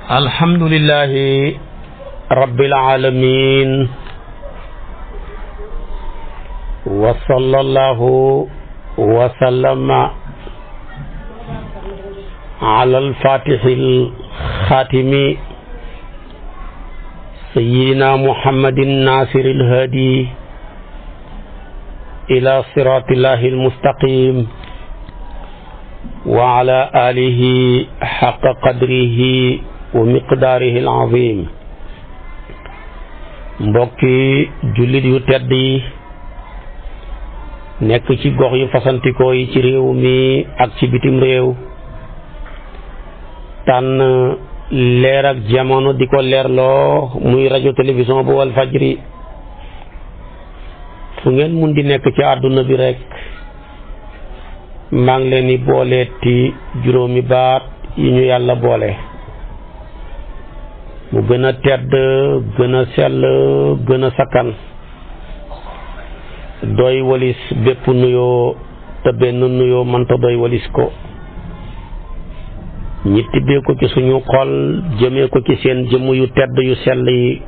alhamdulillahi rabbil alamin wa sallallahu wa sallama ala al-fatihil khatimi sayyidina muhammadin nasiril hadi ila siratillahil mustaqim wa ala alihi haqqa qadrihi wa miqdaarihi al-azim. mbokki jullit yu tedd yi nekk ci gox yu fasantikoo yi ci réew mi ak ci bitim réew tànn leer ak jamono di ko leerloo muy rajo télévision bu Walfajri fu ngeen mun di nekk ci àdduna bi rek maa ngi leen di booleeti juróomi baat yi ñu yàlla boole mu gën a tedd gën a sell gën a sakkan doy walis bépp nuyoo te benn nuyoo mënta doy walis ko ñi tibbee ko ci suñu xol jëmee ko ci seen jëmm yu tedd yu sell yi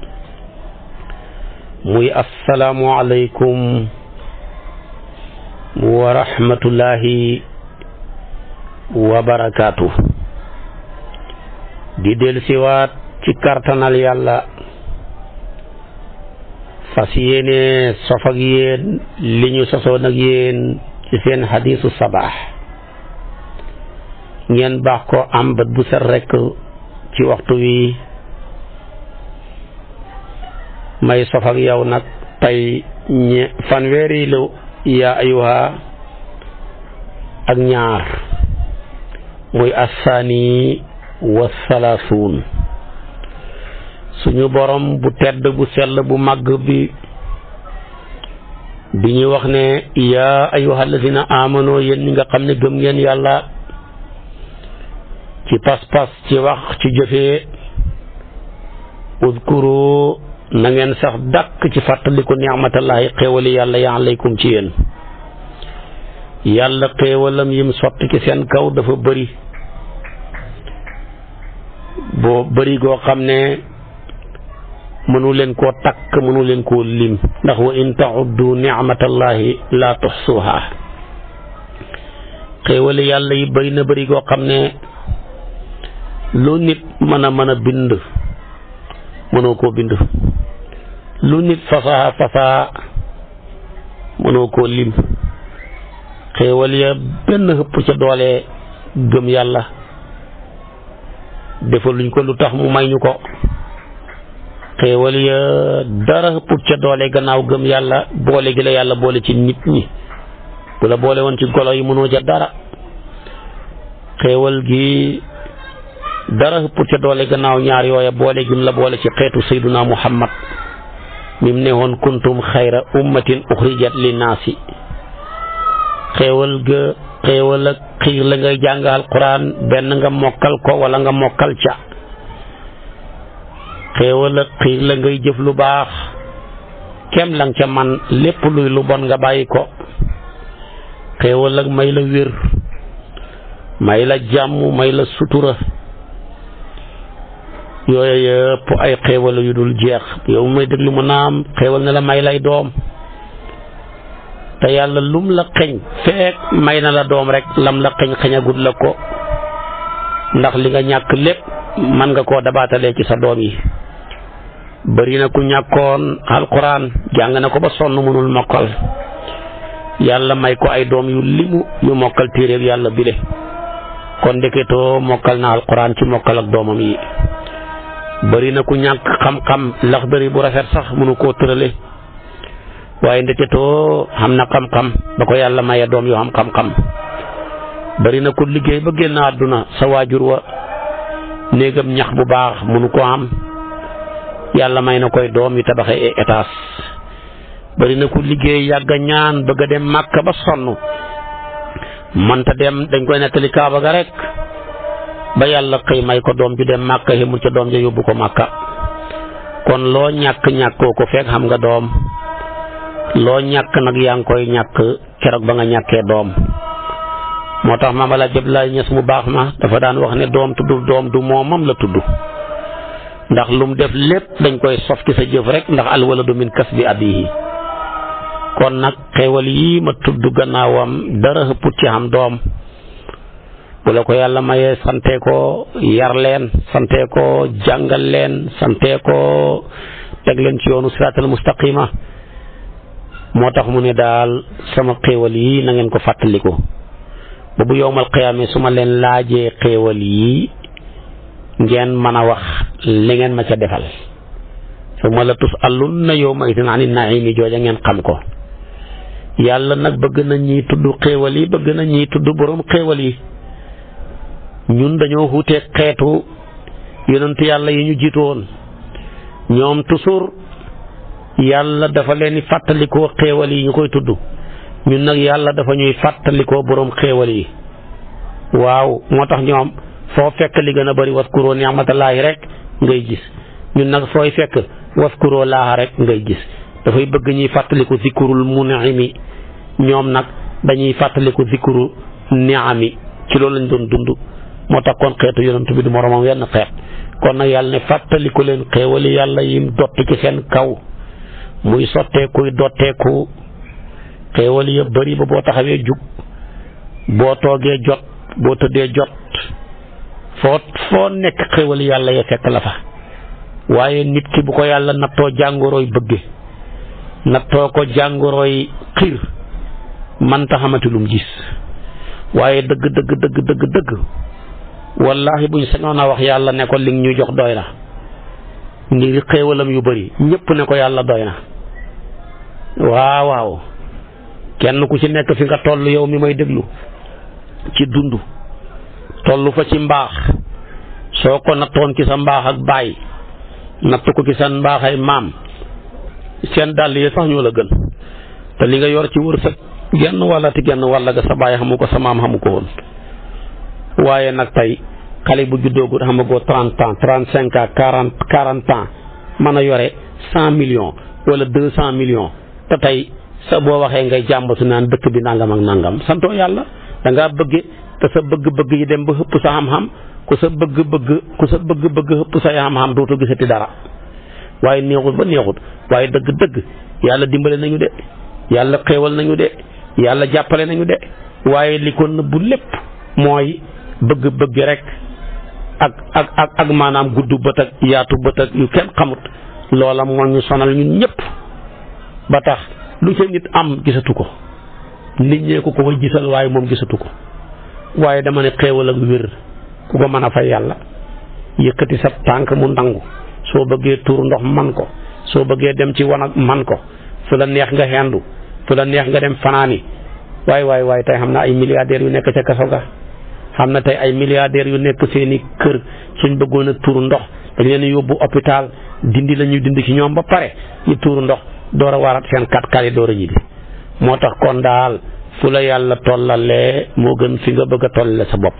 muy assalaamu aleykum wa rahmatullahi wa barakaatu. di del siwaat ci kartanal yàlla fas yéene sof ak yéen li ñu sosoon ak yéen ci seen xadiisu sabaax ngeen baax ko am bët bu set rekk ci waxtu wi may sof ak yow nag tey fanweeri lu yaa ayuha ak ñaar muy assaani wa salaasuun suñu borom bu tedd bu sell bu màgg bi ñu wax ne yaa ayuha allazina amano yéen ñi nga xam ne gëm ngeen yàlla ci pas-pas ci wax ci jëfee udkuru na ngeen sax dàkk ci fàttaliku ni'matallahi xéewali yàlla ya alaykum ci yéen yàlla xéewalam yim sotti ci seen kaw dafa bëri boo bëri goo xam ne mënu leen koo takk mënu leen koo lim ndax wa in ta'uddu ni'matallahi la tuhsuha xéewali yàlla yi bëri na bëri goo xam ne lu nit mën a bind mënoo koo bind lu nit fasaa mënoo koo lim xéewal ya benn xëpp ca doole gëm yàlla defaluñ ko lu tax mu may ñu ko xéewal ya dara xëpput ca doole gannaaw gëm yàlla boole gi la yàlla boole ci nit ñi bu la boole woon ci golo yi mënoo ja dara xéewal gi dara xëpput ca doole gannaaw ñaar yooya boole gi mu la boole ci xeetu sayduna muhammad mim ne woon kuntum xayra ummatin uxrijat linnaasi xéewal ak xiir la ngay jàng alquran benn nga mokkal ko wala nga mokkal ca xéewal ak xiir la ngay jëf lu baax kem lang ca man lépp luy lu bon nga bàyyi ko xéewal ak may la wér may la jàmm may la sutura yooyu yëpp ay xéewal yu dul jeex yow may déglu mu naam xéewal na la may lay doom te yàlla lum la xeñ fekk may na la doom rek lam la xeñ xeñagut la ko ndax li nga ñàkk lépp man nga koo dabaatalee ci sa doom yi bari na ku ñàkkoon alquran jàng na ko ba sonn mënul mokkal yàlla may ko ay doom yu limu yu mokkal téeréeb yàlla bile kon ndeketoo mokkal na alquran ci mokkal ak doomam yi bari na ku ñàkk xam-xam laxdari bu rafet sax mënu koo tërale waaye ndeketoo xam na xam-xam ba ko yàlla maye doom yoo xam xam-xam bari na ku liggéey ba génn àdduna sa waajur wa néegam ñax bu baax mënu ko am yàlla may na koy doom yu tabaxee étage bari na ku liggéey yàgg a ñaan bëgg a dem màkka ba sonn manta dem dañ koy nettali kaaba ga rek ba yàlla xëy may ko doom ju dem màkka xamul ca doom ja yóbbu ko màkka kon loo ñàkkoo ko fekk xam nga doom loo ñàkk nag yaa ngi koy ñàkk keroog ba nga ñàkkee doom moo tax Maam Alaaji Abdoulaye Ñas mu baax ma dafa daan wax ne doom tuddul doom du moomam la tudd ndax lum def lépp dañ koy sof ci sa jëf rek ndax al waladu min kasbi abihi. kon nag xéewal yi ma tudd gannaawam dara xëpput ci am doom. bu la ko yàlla mayee sante ko yar leen sante ko jàngal leen sante ko teg leen ci yoonu siraatal mustaqima moo tax mu ne daal sama xéewal yi na ngeen ko fàttaliku ba bu yowmal qiyaama su ma leen laajee xéewal yi ngeen mën a wax li ngeen ma ca defal summa la tus'alunna yawma idin ani naimi jooja ngeen xam ko. yàlla nag bëgg na ñiy tudd xéewal yi bëgg na ñiy tudd borom xéewal yi. ñun dañoo xuuteeg xeetu yonent yàlla yi ñu jiitu woon ñoom toujours yàlla dafa leen di fàttalikoo xéewal yi ñu koy tudd ñun nag yàlla dafa ñuy fàttalikoo borom xéewal yi. waaw moo tax ñoom foo fekk li gën a bari waskuroo ni'matallaahi rek ngay gis ñun nag fooy fekk waskuroo laaha rek ngay gis dafay bëgg ñuy fàttaliku zikrul mun'imi ñoom nag dañuy fàttaliku zikru ni'ami ci loolu lañ doon dund. moo tax kon xeetu yonent bi du moromam wenn xeet kon nag yàlla ne fàttaliku leen xéewali yàlla yim dott ci seen kaw muy sotteekuy dotteeku xéewali ya bari ba boo taxawee jug boo toogee jot boo tëddee jot foo nekk xéewali yàlla ya fekk la fa. waaye nit ki bu ko yàlla nattoo jàngorooy bëgge nattoo ko jàngorooy xiir man ta xamati lum gis waaye dëgg wallahi buñ sañoon a wax yàlla ne ko li ñu jox doy na ngir xéewalam yu bari ñëpp ne ko yàlla doy na. waaw kenn ku ci nekk fi nga toll yow mi may déglu ci dund toll fa ci mbaax soo ko nattoon ci sa mbaax ak baay natt ko ci seen mbaax ay maam seen dàll yi sax ñoo la gën te li nga yor ci wërsëg genn walla ga sa baay xamu ko sa maam xamu ko woon. waaye nag tey xale bu juddoogut xamagoo 30 ans 35 ans 40 ans mën a yore 100 millions wala 200 millions te tey sa boo waxee ngay jàmbatu naan dëkk bi nangam ak nangam santoo yàlla da ngaa bëgge te sa bëgg-bëgg yi dem ba xëpp sa xam-xam ku sa bëgg-bëgg xëpp sa xam-xam dootoo gisati dara waaye neexut ba neexut waaye dëgg-dëgg yàlla dimbale nañu de yàlla xéewal nañu de yàlla jàppale nañu de waaye li ko nëbbu lépp mooy bëgg-bëgg rek ak maanaam gudd bët ak yaatu bët ak yu kenn xamut loola moo ñu sonal ñun ñëpp ba tax lu ca nit am gisatu ko nit ñee ko koy gisal waaye moom gisatu ko. waaye dama ne xéewal ak wér ku ko mën a fay yàlla yëkkati sa tànk mu nangu soo bëggee tuur ndox man ko soo bëggee dem ci wanag man ko fu la neex nga xendu fu la neex nga dem fanaani waay tey xam na ay milliardaires yu nekk ca kaso ga xam na tey ay milliardaires yu nekk seeni kër suñ bëggoon a tuur ndox dañ leen yóbbu hôpital dindi la ñuy dindi ci ñoom ba pare ñu tuur ndox door a warat seen kat yi door a ñibbi. moo tax kon daal fu la yàlla tollalee moo gën fi nga bëgg a tollale sa bopp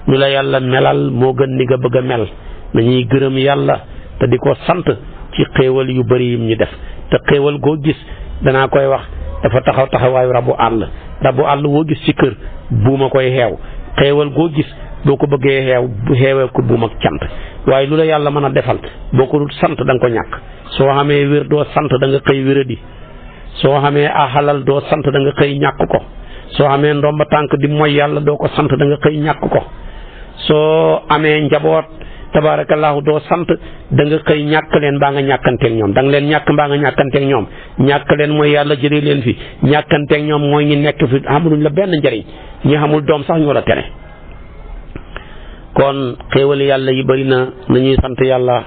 lu la yàlla melal moo gën ni nga bëgg a mel nañuy gërëm yàlla te di ko sant ci xéewal yu bari yim ñu def te xéewal goo gis danaa koy wax dafa taxawaayu rabu àll woo gis ci kër buuma koy xeew xéewal goo gis boo ko bëggee xeewee ko buum ak cant waaye lu la yàlla mën a defal boo ko dul sant da nga ko ñàkk soo xamee wér doo sant da nga xëy wéradi soo xamee xalal doo sant da nga xëy ñàkk ko soo xamee ndomba tànk di mooy yàlla doo ko sant da nga xëy ñàkk ko soo amee njaboot tabaarakallaahu doo sant da nga xëy ñàkk leen mbaa nga ñàkkanteeg ñoom da nga leen ñàkk mbaa nga ñàkkanteeg ñoom ñàkk leen mooy yàlla jëlee leen fi ñàkkanteeg ñoom mooy ñi nekk fi xamuluñ la benn njëriñ ñi xamul doom sax ñoo la tere. kon xéewali yàlla yi bari na nañuy sant yàlla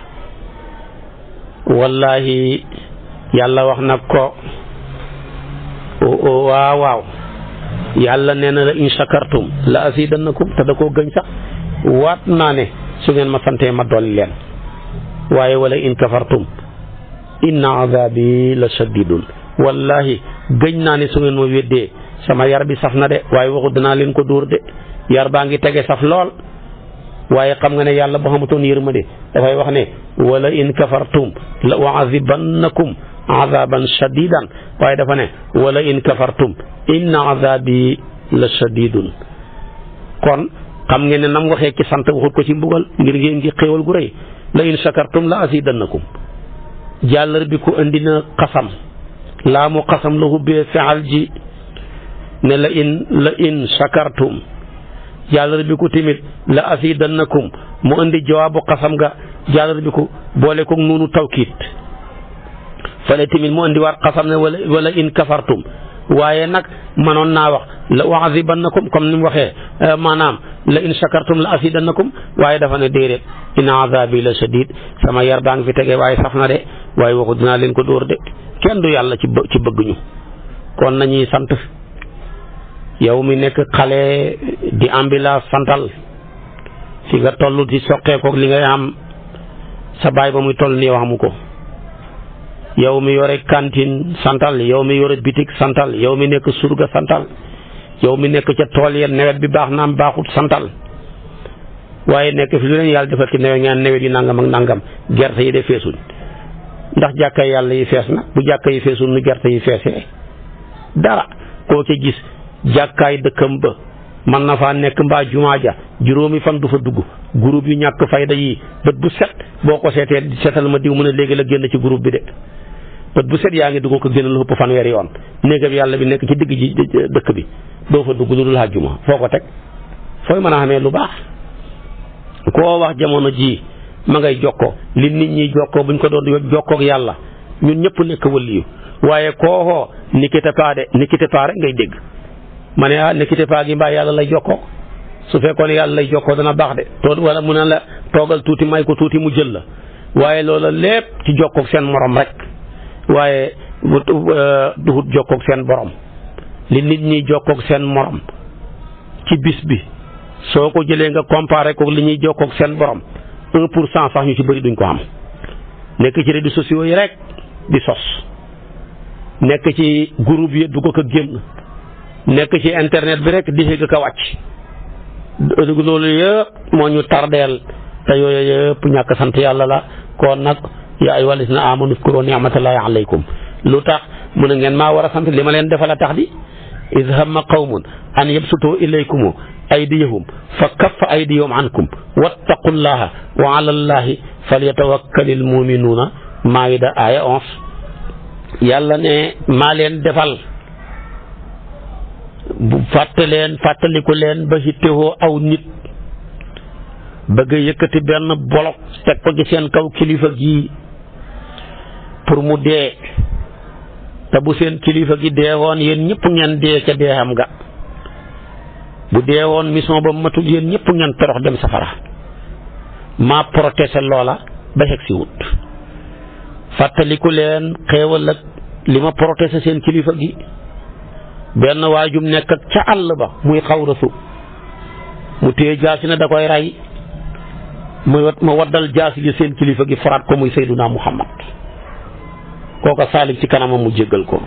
wallahi yàlla wax na ko waaw yàlla nee na la in shakartum la azidannakum te da koo gëñ sax waat naa ne su ngeen ma santee ma dolli leen waaye wala in kafartum inna azabi la shadidun wallahi gëñ naa ne su ngeen ma weddee sama yar bi saf na de waaye waxu dinaa leen ko dóor de yar baa ngi tege saf lool waaye xam nga ne yàlla boo xamutoon yërmande dafay wax ne wala in kafartum la uazibannakum azaban shadidan waaye dafa ne wala in kafartum inna azabi la shadidun kon xam ngeen ne nam waxee ci sant waxut ko ci mbugal ngir ngeen ngi xéewal gu rëy la in shakartum la azidannakum jàllar bi ko indi na xasam laa mu xasam la hubbee fi'al ji ne la in shakartum jàllar bi ko tamit la azidannakum mu indi jawaabu xasam ga jàllar bi ko boole ko nuunu tawkiit fale tamit mu indi waat xasam ne wala in kafartum waaye nag mënoon naa wax la u'azibannakum comme ni mu waxee maanaam la in shakartum la azidannakum waaye dafa ne déedéet inna azabi la shadid sama yar baa ngi fi tegee waaye saf na de waaye waxu dinaa leen ko dóor de kenn du yàlla ci bëgg ñu kon nañuy sant yow mi nekk xale di ambulance santal fi nga toll di soqeekook li ngay am sa baay ba muy toll nii waxamu ko yow mi yore cantine santal yow mi yore bitik santal yow mi nekk surga santal yow mi nekk ca tool ya nawet bi baax naam baaxut santal waaye nekk fi lu leen yàlla defal ci nawet yi nangam ak nangam gerte yi de feesuñ ndax jàkka yàlla yi fees na bu jàkka yi feesul nu gerte yi feesee dara koo ci gis jàkkaay dëkkam ba man na faa nekk mbaa jumaa ja juróomi fan du fa dugg groupe yu ñàkk fayda yi bët bu set boo ko seetee seetal ma diw mu ne léegi la génn ci groupe bi de bët bu set yaa ngi dugg ko génn lu ëpp fanweeri yoon néegam yàlla bi nekk ci digg ji dëkk bi doo fa dugg lu dul àjjuma foo ko teg fooy mën a xamee lu baax koo wax jamono ji ma ngay jokkoo li nit ñi jokkoo buñ ko doon jokkook yàlla ñun ñëpp nekk waliyu waaye koo xoo nikite paa rek ngay dégg ma ne nikite paa gi mbaa yàlla lay jokkoo su fekkoon yàlla lay jokkoo dana baax de wala mu ne la toogal tuuti may ko tuuti mu jël la waaye loola lépp ci jokkook seen morom rek waaye duhut jokkook seen borom li nit ñi jokkook seen morom ci bis bi soo ko jëlee nga comparé ko li ñuy jokkook seen borom 1% sax ñu ci bëri duñ ko am nekk ci réseaux sociaux yi rek di sos nekk ci groupe yi du ko génn nekk ci internet bi rek di xëgg ka wàcc loolu yëpp moo ñu tardeel te yooyu yëpp ñàkk sant yàlla la kon nag yaa ayyuhal lazina aamanu uzkuru ni'matallahi alaykum lu tax mu ne ngeen maa war a sant li ma leen defal a tax di iz hamma qawmun an yabsutu ilaykum aydiyahum fa kaffa aydiyahum ankum wattaqullaha wa ala llahi falyatawakkalil mu'minuuna Maayida aaya 11 yàlla ne maa leen defal bu fàttaliku leen ba hittewoo aw nit bëgg a yëkkati benn bolok teg ko ci seen kaw kilifa gi pour mu dee te bu seen kilifa gi deewoon yéen ñëpp ngeen dee ca deexam ga bu deewoon mission ba matul yéen ñëpp ngeen torox dem safara maa protésé loola ba xeg si wut fàttaliku leen xéewal ak li ma protésé seen kilifa gi benn waajum nekk ca àll ba muy xawrasu mu téye jaasi na da koy rey ma waddal jaasi ji seen kilifa gi faraat ko muy Seyduna Muhammad kooka saalik ci kanamam mu jéggal ko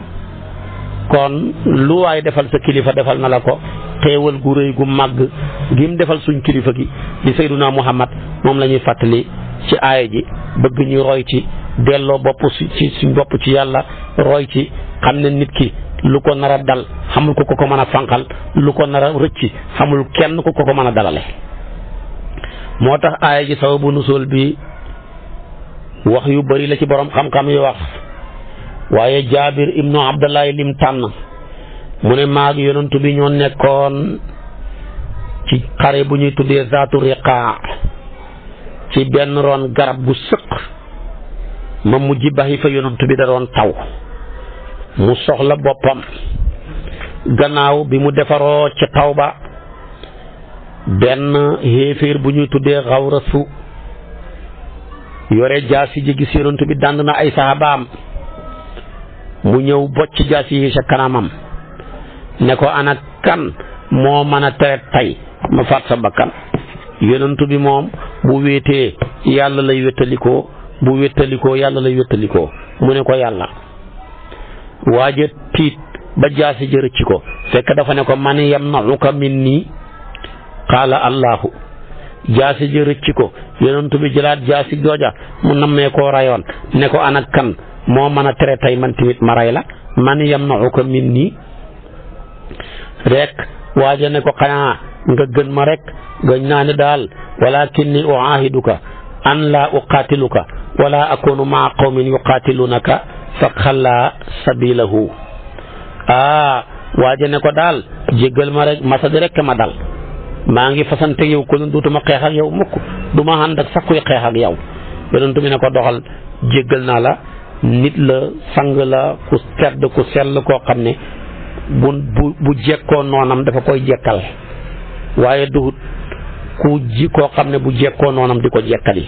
kon lu waay defal sa kilifa defal na la ko xéewal gu rëy gu màgg gim defal suñ kilifa gi di Seyduna Muhammad moom la ñuy fàttali ci aaya ji bëgg ñu roy ci delloo bopp ci suñ bopp ci yàlla roy ci xam ne nit ki lu ko nar a dal xamul ko mën a fanqal lu ko nar a rëcci xamul kenn ko mën a dalale moo tax aaya ji sababu nusul bi wax yu bari la ci borom xam-xam yi wax waaye Jaabir ibnu Abdallah lim tànn mu ne maag yonantu bi ñoo nekkoon ci xare bu ñuy tuddee zaatu riqaa ci benn ron garab gu sëq ma mujj baxi fa yonantu bi da doon taw mu soxla boppam gannaaw bi mu defaroo ca taw ba benn xéeféer bu ñuy tuddee xawrasu yore jaasi ji gis yonantu bi dànd na ay sahabaam mu ñëw bocc jaasi yi sa kanamam ne ko ana kan moo mën a tere tey ma faat sa bakkan yonantu bi moom bu wéetee yàlla lay wéttalikoo bu wéttalikoo yàlla lay wéttalikoo mu ne ko yàlla waaja tiit ba jaasi ji rëcc ko fekk dafa ne ko man yamna'uka minni qaala allahu jaasi ji rëcc ko yonantu bi jëlaat jaasi jooja mu nammee koo rayoon ne ko ana kan moo mën a tere tey man tamit ma ray la man yamna'uka minni rek waaja ne ko xanaa nga gën ma rek gëñ naa ne daal walakinni u'aahiduka an laa uqaatiluka wala akunu maa qawmin yuqaatilunaka fa xalla sabilahu waaja ne ko daal jéggal ma rek masadi rek ma dal maa ngi fasante yow ko duutuma xeex ak yow mukk du ma ànd ak sax kuy xeex ak yow yonent bi ne ko doxal jéggal naa la nit la sang la ku tedd ku sell koo xam ne bu jekkoo noonam dafa koy jekkal waaye duhut koo xam ne bu jekkoo noonam di ko jekkali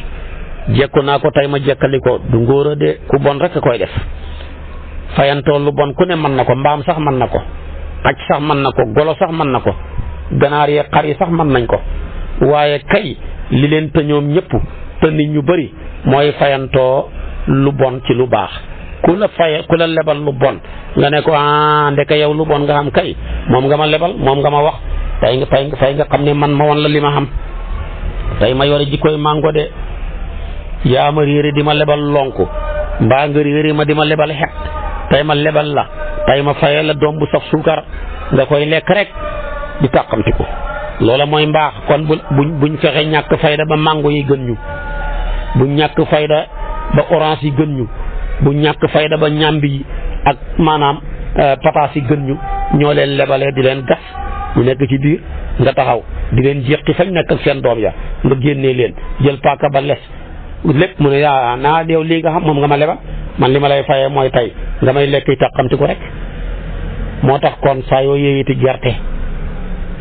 jekku naa ko tey ma jekkali ko du ngóora de ku bon rek koy def fayantoo lu bon ku ne mën na ko mbaam sax mën na ko xaj sax mën na ko golo sax mën na ko ganaar yee xar yi sax mën nañ ko waaye kay li leen te ñoom ñëpp te nit ñu bari mooy fayantoo lu bon ci lu baax ku la lebal lu bon nga ne ko ndeke yow lu bon nga xam kay moom nga ma lebal moom nga ma wax tey nga xam ne man ma woon la li ma xam tey ma yore jikkoy mango de yaa ma réere di ma lebal lonku mbaa nga réere ma di ma lebal xet tey ma lebal la tey ma fayal la doom bu saf suukar nga koy lekk rek di tàqamti ko loola mooy mbaax kon buñ fexe ñàkk fayda ba mango yi gën ñu buñ ñàkk fayda ba orange yi gën ñu buñ ñàkk fayda ba ñambi yi ak maanaam pataas yi gën ñu ñoo leen lebalee di leen gas ñu nekk ci biir nga taxaw di leen jeqi fañ nekk ak seen doom ya nga génnee leen jël paaka ba les lépp mu ne naa yow lii nga xam moom nga ma lebal man li ma lay fayee mooy tey nga may lekk tàqamti ko rek moo tax kon saa yoo yéeyiti gerte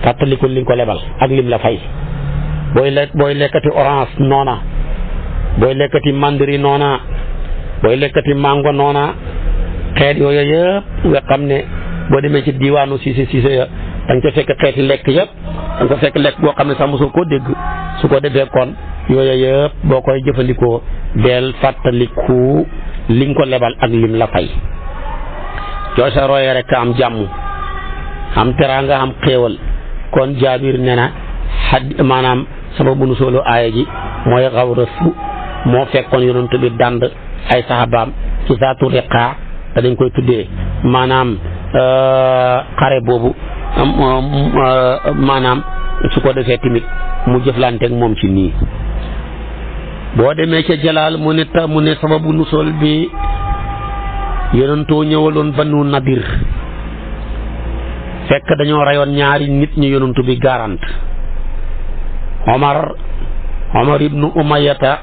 fàttaliku li nga ko lebal ak lim la fay booy lekkati orange noona booy lekkati mandarin noona booy lekkati mango noona xeet yooyu yëpp nga xam ne boo demee ci diwaanu siise ya da nga ca fekk xeeti lekk yëpp da nga ko fekk lekk boo xam ne sax mosoo koo dégg su ko defee kon yooyu yëpp boo koy jëfandikoo del fàttaliku liñ ko lebal ak lim la fay joo sa roye rek am jàmm am teraanga am xéewal kon Jaabir nee na maanaam sababu nu soolu aaya ji mooy xawrasu moo fekkoon yonent bi dànd ay saxaabaam ci saatu riqaa te dañ koy tuddee maanaam xare boobu maanaam su ko defee tamit mu jëflanteeg moom ci nii boo demee ca Jalaal mu ne sababu nu sool bi yonentoo ñëwaloon Banu Nadir fekk dañoo reyoon ñaari nit ñu yonentu bi garant Omar ibnu Umayata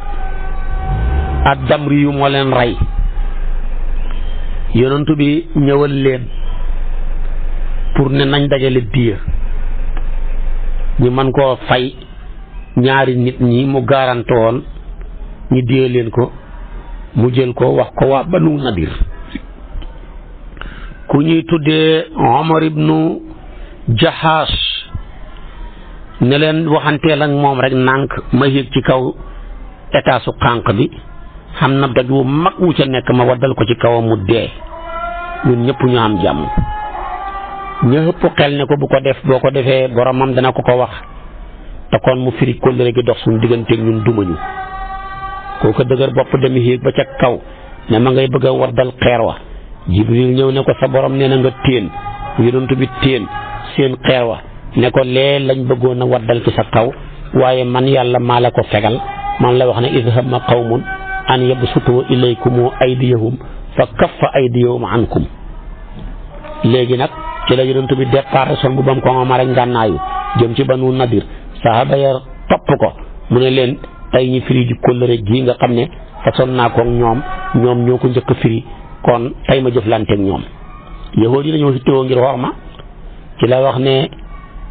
ad-Damri yu moo leen rey yonentu bi ñëwal leen pour ne nañ dajale diya ñu mën koo fay ñaari nit ñi mu garante woon ñu diya leen ko mu jël ko wax ko waa Banu Nadir ku ñuy tuddee Omar ibnu Jahaas ne leen waxanteel ak moom rek nànk ma yéeg ci kaw état su xànq bi xam na doj wu mag wu ca nekk ma waddal ko ci kawam mu dee ñun ñëpp ñu am jàmm ñëpp xel ne ko bu ko def boo ko defee boromam dana ko wax te kon mu firi kóllëre gi dox suñu digganteeg ñun dumañu kooku dëgër bopp dem yéeg ba ca kaw ne ma ngay bëgg a waddal xeer wa Jibril ñëw ne ko sa borom nee na nga téen yonent bi téen seen xeer wa ne ko lee lañ bëggoon a waddal ci sa kaw waaye man yàlla maa la ko fegal man la wax ne id hamma qawmun an yabsutu ilaykum aydiyahum fa kaffa aydiyahum ankum léegi nag ci la yonent bi départ son bu bam ko nga ma rek ngànnaayu jëm ci Banu Nadir sahaba ya topp ko mu ne leen tey ñi firi ji kóllëre gi nga xam ne façon naa ko ñoom ñoo ko njëkk a firi kon tey ma jëflanteeg ñoom yahuud yi dañoo hittewoo ngir worma ci la wax ne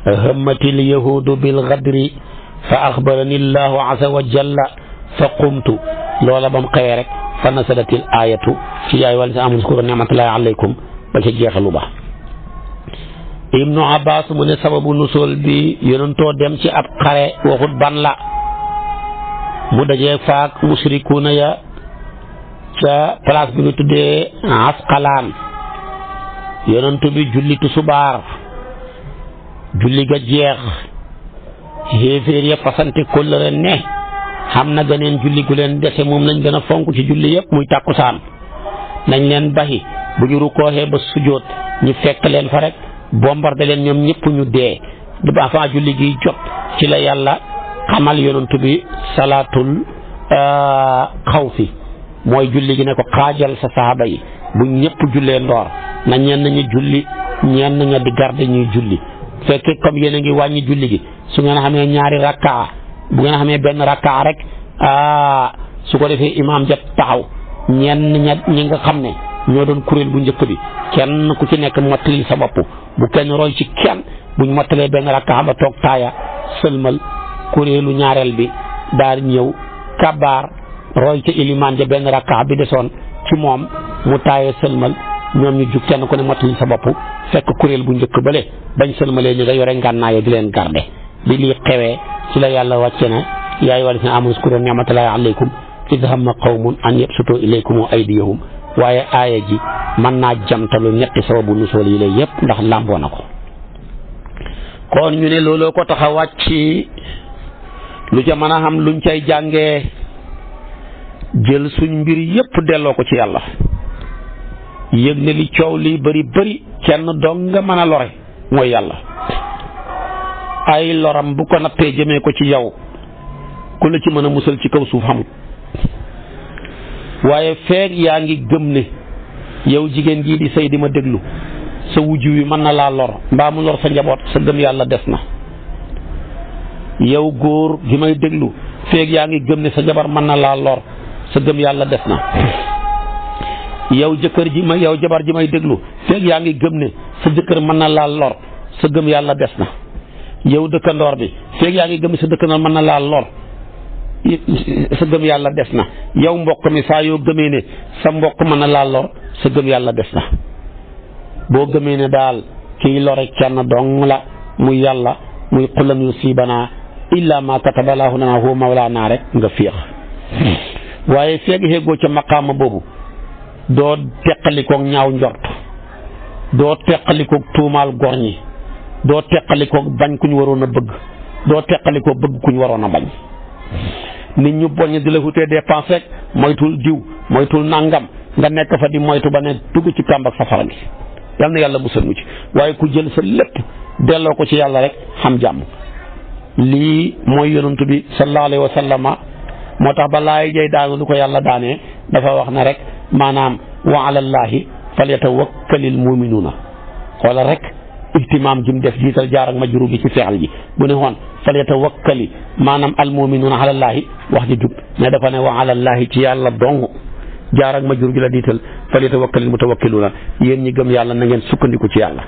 hammatil yahuudu bil ghadri fa axbarani llahu azza wa jalla fa qumtu loola ba mu xewee rek fa nasalatil ayatu ci yaay wala sa amul skuru ni'matullahi alaykum ba ca jeexalu ba Ibnu Abbas mu ne sababu nusul bi yonentoo dem ci ab xare waxut ban la mu dajee faak musrikuuna ya ca place bi ñu tuddee Asqalaan yonentu bi julli tusubaar julli ga jeex xéeféer ya fasante kóllëre ne xam na geneen julli gu leen dese moom lañ gën a fonk ci julli yëpp muy tàkkusaan nañ leen baxi bu ñu rukkooxee ba sujjóot ñu fekk leen fa rek bombardé leen ñoom ñëpp ñu dee avant julli gi jot ci la yàlla xamal yonentu bi salaatul xaw fi mooy julli gi ne ko xaajal sa saxaaba yi bu ñëpp jullee ndoor na ñenn ñi julli ñenn ña di garde ñuy julli fekkee comme yéen a ngi wàññi julli gi su ngeen xamee ñaari rakkaa bu ngeen xamee benn rakkaa rek su ko defee imaam ja taxaw ñenn ñi nga xam ne ñoo doon kuréel bu njëkk bi kenn ku ci nekk mottali sa bopp bu kenn roy ci kenn buñ mottalee benn rakkaa ba toog taaya sëlmal kuréelu ñaareel bi daal ñëw kabaar roy ca ilimaan ja benn rakkaa bi desoon ci moom mu taayee sëlmal ñoom ñu jug kenn ku ne mottali sa bopp fekk kuréel bu njëkk bële bañ sëlmalee ñu nga yore ngànnaay di leen garde bi lii xewee ci la yàlla wàcce ne yaa ayyuhal laziina aamanu uzkuru ni'matallaahi alaykum iz hamma qawmun an yabsutu ilaykum aydiyahum waaye aaya ji mën naa jamtalu ñetti sababu nusool yi lay yëpp ndax làmboo na ko kon ñu ne looloo ko tax a wàcc lu ca mën a xam luñ cay jàngee jël suñ mbir yëpp delloo ko ci yàlla yëg ne li coow li bëri kenn dong nga mën a lore mooy yàlla ay loram bu ko nattee jëmee ko ci yow ku la ci mën a musal ci kaw suuf xamut waaye feeg yaa ngi gëm ne yow jigéen gii di sëy di ma déglu sa wujju wi mën na laa lor mbaa mu lor sa njaboot sa gëm yàlla des na yow góor gi may déglu feeg yaa ngi gëm ne sa jabar mën na laa lor sa gëm yàlla des na yow jabar ji may déglu feeg yaa ngi gëm ne sa jëkkër mën na laa lor sa gëm yàlla des na yow dëkkandoor bi feeg yaa ngi gëm ne sa dëkkandoor mën na laa lor sa gëm yàlla des na yow mbokk mi saa yoo gëmee ne sa mbokk mën na laa lor sa gëm yàlla des na boo gëmee ne daal kiy lore kenn dong la muy yàlla muy qul lan yusiibanaa illaa maa kataba Allaahu lanaa huwa mawlaanaa rek nga féex waaye feeg xeegoo ca maqaama boobu doo teqalikoog ñaaw njort doo teqalikoog tuumaal gor ñi doo teqalikoog bañ ku ñu waroon a bëgg doo teqalikoog bëgg ku ñu waroon a bañ nit ñu boñ di la wutee dépense rek moytul diw moytul nangam nga nekk fa di moytu ba ne dugg ci kàmb ak safara gi yal na yàlla musal mu ci waaye ku jël sa lépp delloo ko ci yàlla rek xam jàmm lii mooy yonantu bi sallallahu alayhi wa sallama moo tax ba laay jay daanu lu ko yàlla daanee dafa wax ne rek maanaam wa alallaahi falyatawakkalil muminuuna wala rek ihtimaam jum def jiital jaar ak majruur gi ci fexal ji bu ne woon falyatawakkali maanaam al muminuuna alallaahi wax ji jub mais dafa ne wa alallaahi ci yàlla dong jaar ak majruur gi la diital falyatawakkalil mutawakkiluuna yéen ñi gëm yàlla na ngeen sukkandiku ci yàlla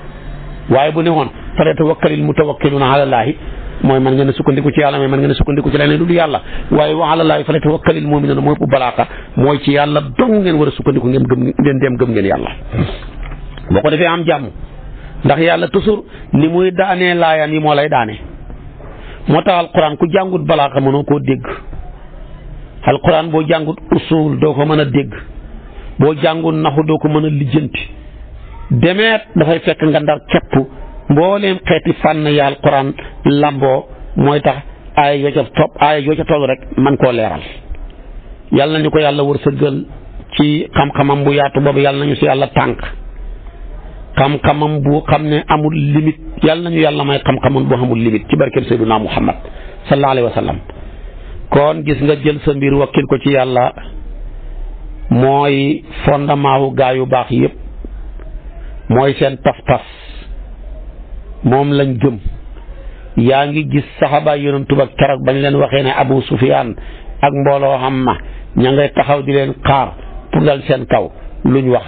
waaye bu ne woon falyatawakkalil mutawakkiluuna alallaahi mooy man ngeen a sukkandiku ci yàlla mais man ngeen a sukkandiku ci leneen du yàlla waaye wa alallaahi falyatawakkalil mu'minuuna mooy bu balaaka mooy ci yàlla dong ngeen war a sukkandiku ngeen gëm ngeen yàlla boo ko defee am jàmm ndax yàlla toujours ni muy daanee laayaan yi moo lay daane moo tax alquran ku jàngut balaaka mënoo koo dégg alquran boo jàngut usul doo ko mën a dégg boo jàngut naxu doo ko mën a lijjanti demeet dafay fekk nga ndar kepp mbooleem xeeti fànn ya alquran lamboo mooy tax aaya yoo ca toll rek man koo leeral yàlla nañu ko yàlla wërsëgal ci xam-xamam bu yaatu boobu yàlla nañu si yàlla tànk xam-xamam bu xam ne amul limite yàlla nañu yàlla may xam-xamam bu amul limite ci barkeb Seydina Muhammad sallallahu alayhi wa sallam kon gis nga jël sa mbir wakkil ko ci yàlla mooy fondement wu gaa yu baax yëpp mooy seen pas-pas moom lañ gëm yaa ngi gis saxaaba yonent ba keroog bañ leen waxee ne Abu Sufyaan ak mbooloo xam ma ña ngay taxaw di leen xaar pour dal seen kaw luñ wax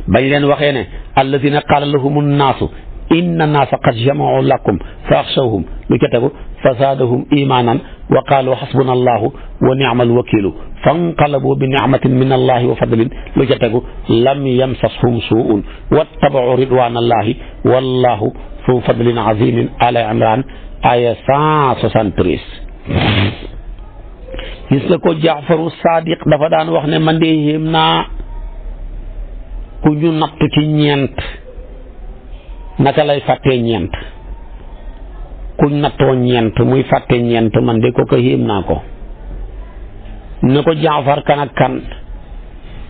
bañ leen waxee ne allazina qaala lahumu nnaasu inna naasa qad jama'u lakum fa axshawhum lu ca tegu fa zaadahum imaanan wa qaalu xasbuna allahu wa ni'mal wakiilu fanqalabu bi ni'matin min allahi wa fadlin lu ca tegu lam yamsashum suu'un wattaba'u ridwaana allahi wallahu zu fadlin azimin ala imran aya 173 gis nga ko Jaafaru Saadiq dafa daan wax ne man de yéem naa ku ñu nattu ci ñeent naka lay fàttee ñeent kuñ nattoo ñeent muy fàtte ñeent man de ko yéem naa ko ne ko Jaafar kan ak kan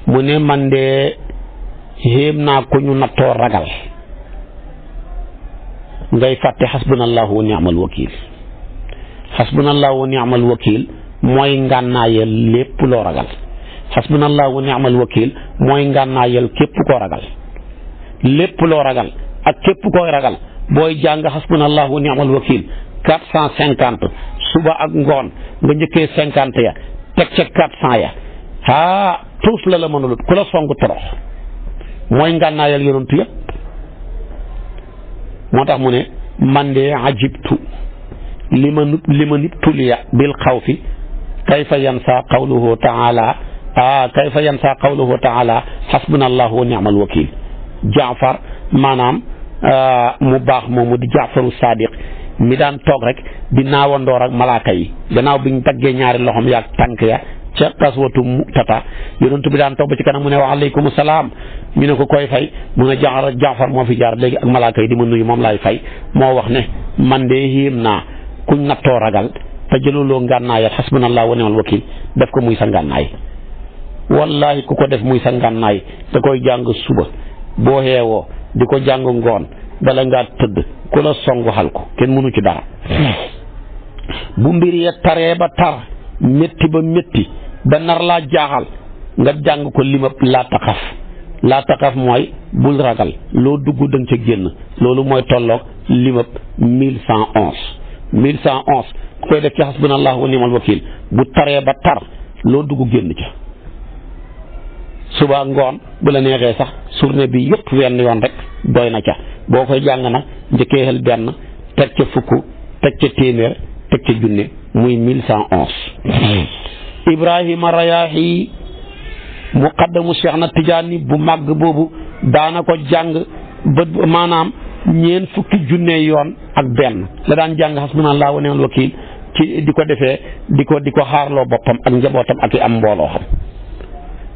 mu ne man de yéem naa ku ñu nattoo ragal ngay fàtte xasbunallahu wa ni'mal wakiil xasbunallahu wa ni'mal wakiil mooy ngànnaayal lépp loo ragal xasbunallahu wa ni'mal wakiil mooy ngànnaayal képp koo ragal lépp loo ragal ak képp koy ragal booy jàng xasbunallahu wa ni'mal wakiil 450 suba ak ngoon nga njëkkee 50 ya teg ca 400 ya tuus la mënulut ku la songu torox mooy ngànnaayal yonantu yëpp moo tax mu ne man de ajibtu li ma nibtuliya bil xawfi kayfa yansa qawluhu taala kayfa yansa qawluhu taala xasbunallahu wa ni'mal wakiil Jaafar maanaam mu baax moomu di Jaafaru Sadiq mi daan toog rek di naawandoor ak malaaka yi gannaaw bi ñu daggee ñaari loxom yaag tànk ya ca kaswatu Mu'tata yonent bi daan toog ba ci kanam mu ne wa aleykum salaam ñu ne ko koy fay mu ne Jaafar moo fi jaar léegi ak malaaka yi di ma nuyu moom laay fay moo wax ne man de yéem naa kuñ nattoo ragal te jëluloo ngànnaayal xasbunallahu wa ni'mal wakiil def ko muy sa ngànnaay wallahi ku ko def muy sa ngànnaay da koy jàng suba boo xeewoo di ko jàng ngoon bala ngaa tëdd ku la songu xal ko kenn mënu ci dara bu mbir ya taree ba tar métti ba métti ba nar laa jaaxal nga jàng ko limab laa taxaf mooy bul ragal loo dugg dëng ca génn loolu mooy tolloog limab 1111 ku koy def ci xasbunallahu wa ni'mal wakiil bu taree ba tar loo dugg génn ca suba ngoon bu la neexee sax journée bi yëpp wenn yoon rek doy na ca boo koy jàng nag njëkkee xel benn teg ca fukk teg ca téeméer teg ca junne muy 1111 Ibrahima Rayaahi muqaddamu Cheikh na Tijaani bu màgg boobu daana ko jàng ba maanaam ñeen fukki junne yoon ak benn la daan jàng hasbunallahu wa ni'mal wakiil ci di ko defee di ko xaarloo boppam ak njabootam ak i am mbooloo xam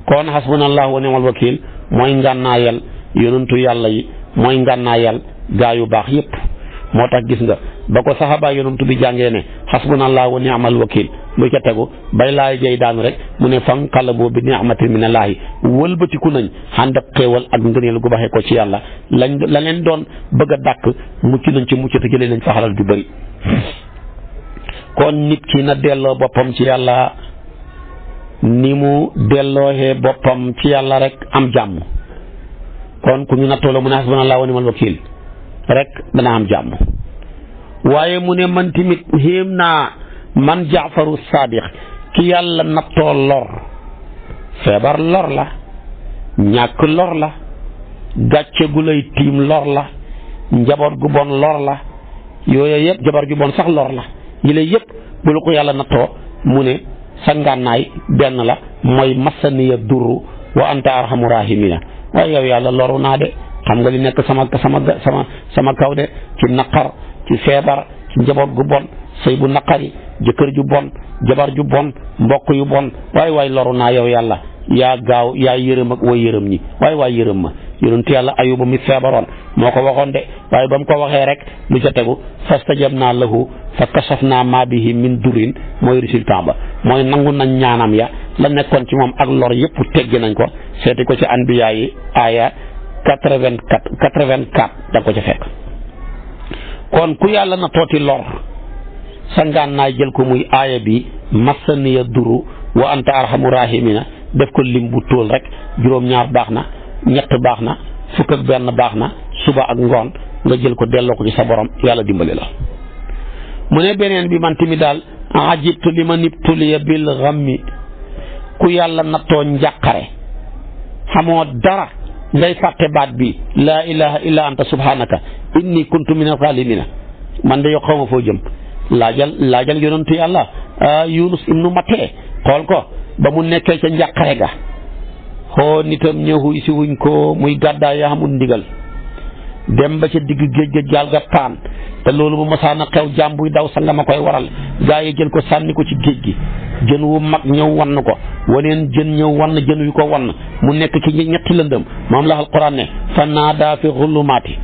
kon hasbunallahu wa ni'mal wakiil mooy ngànnaayal yonentu yàlla yi mooy ngànnaayal gaa yu baax yépp moo tax gis nga ba ko saxaaba yonentu bi jàngee ne hasbunallahu wa ni'mal wakiil lu ca tegu bay laay jay daanu rek mu ne fanqalabu bi ni'matin minallaahi wëlbatiku nañ ànd ak xéewal ak ngëneel gu baxee ko ci yàlla la leen doon bëgg a dàkk mucc nañ ci mucc te jëlee nañ fa xalal ju bëri kon nit ki na delloo boppam ci yàlla ni mu delloohee boppam ci yàlla rek am jàmm kon ku ñu nattoo la mu ne hasbunallahu wa ni'mal wakiil rek dana am jàmm waaye mu ne man tamit xéem naa man Jaafaru Sadiq ki yàlla nattoo lor feebar lor la ñàkk lor la gàcce gu lay tiim lor la njaboot gu bon lor la yooyu yëpp jabar ju bon sax lor la yi lay yëpp bu la ko yàlla nattoo mu ne sa ngànnaay benn la mooy masaniya durru wa anta arhamu rahimina waaye yow yàlla loru naa de xam nga li nekk sama kaw de ci naqar ci feebar ci njaboot gu bon sëy bu naqari jëkkër ju bon jabar ju bon mbokk yu bon waay loru naa yow yàlla yaa gaaw yaa yërëm ak way yërëm ñi waay yërëm ma yonent yàlla ayuba mi feebaroon moo ko waxoon de waaye ba mu ko waxee rek lu ca tegu fastajabnaa lahu fa kashafnaa maa bihi min durrin mooy résultat ba mooy nangu nañ ñaanam ya la nekkoon ci moom ak lor yëpp teggi nañ ko seeti ko ci anbiya yi aaya 84 da ko ca fekk kon ku yàlla na tooti lor sa ngànnaay jël ko muy aaya bi masaniya duru wa anta arhamu rahimina def ko lim bu tóol rek juróom-ñaar baax na ñett baax na fukk ak benn baax na suba ak ngoon nga jël ko delloo ko ci sa borom yàlla dimbali la mu ne beneen bi man tamit daal ajibtu li ma nibtuliya bil ghammi ku yàlla nattoo njàqare xamoo dara ngay fàtte baat bi laa ilaha illa anta subhanaka inni kuntu min az-zalimina man de yow xaw ma foo jëm laajal yonentu yàlla Yunus ibnu Mattee xool ko ba mu nekkee ca njàqare ga xoo nitam ñëwuy si wuñ ko muy gàddaay yaa xamul ndigal dem ba ca digg géej ga jaal ga paan te loolu bu masaana xew jaam buy daw sa nga ma koy waral gaa yi jël ko sànni ko ci géej gi jën wu mag ñëw wann ko waneen jën ñëw wann jën wi ko wann mu nekk ci ñetti lëndëm moom la alquran ne fa naadaa fi xulumaati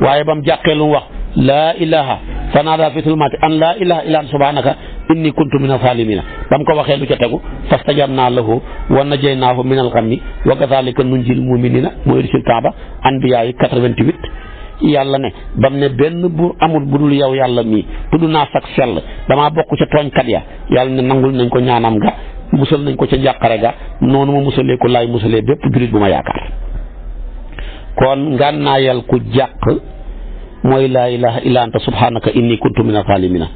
waaye ba mu jàqee lu wax laa ilaha fa naadaa fi xulumaati an laa ilaha illa anta subhanaka inni kuntu min az-zalimina ba mu ko waxee lu ca tegu fastajabnaa lahu wa najaynaahu min al-ghammi wa kadhalika nunjil mu'minina mooy résultat ba anbiya yi 88 yàlla ne bam ne benn buur amul bu dul yow yàlla mii tudd naa sag sell damaa bokk ca tooñkat ya yàlla ne nangul nañ ko ñaanam ga musal nañ ko ca njàqare ga noonu ma musalee ko laay musalee bépp jullit bu ma yaakaar kon ngànnaayal ku jàq mooy laa ilaha illa anta subhanaka inni kuntu min az-zalimina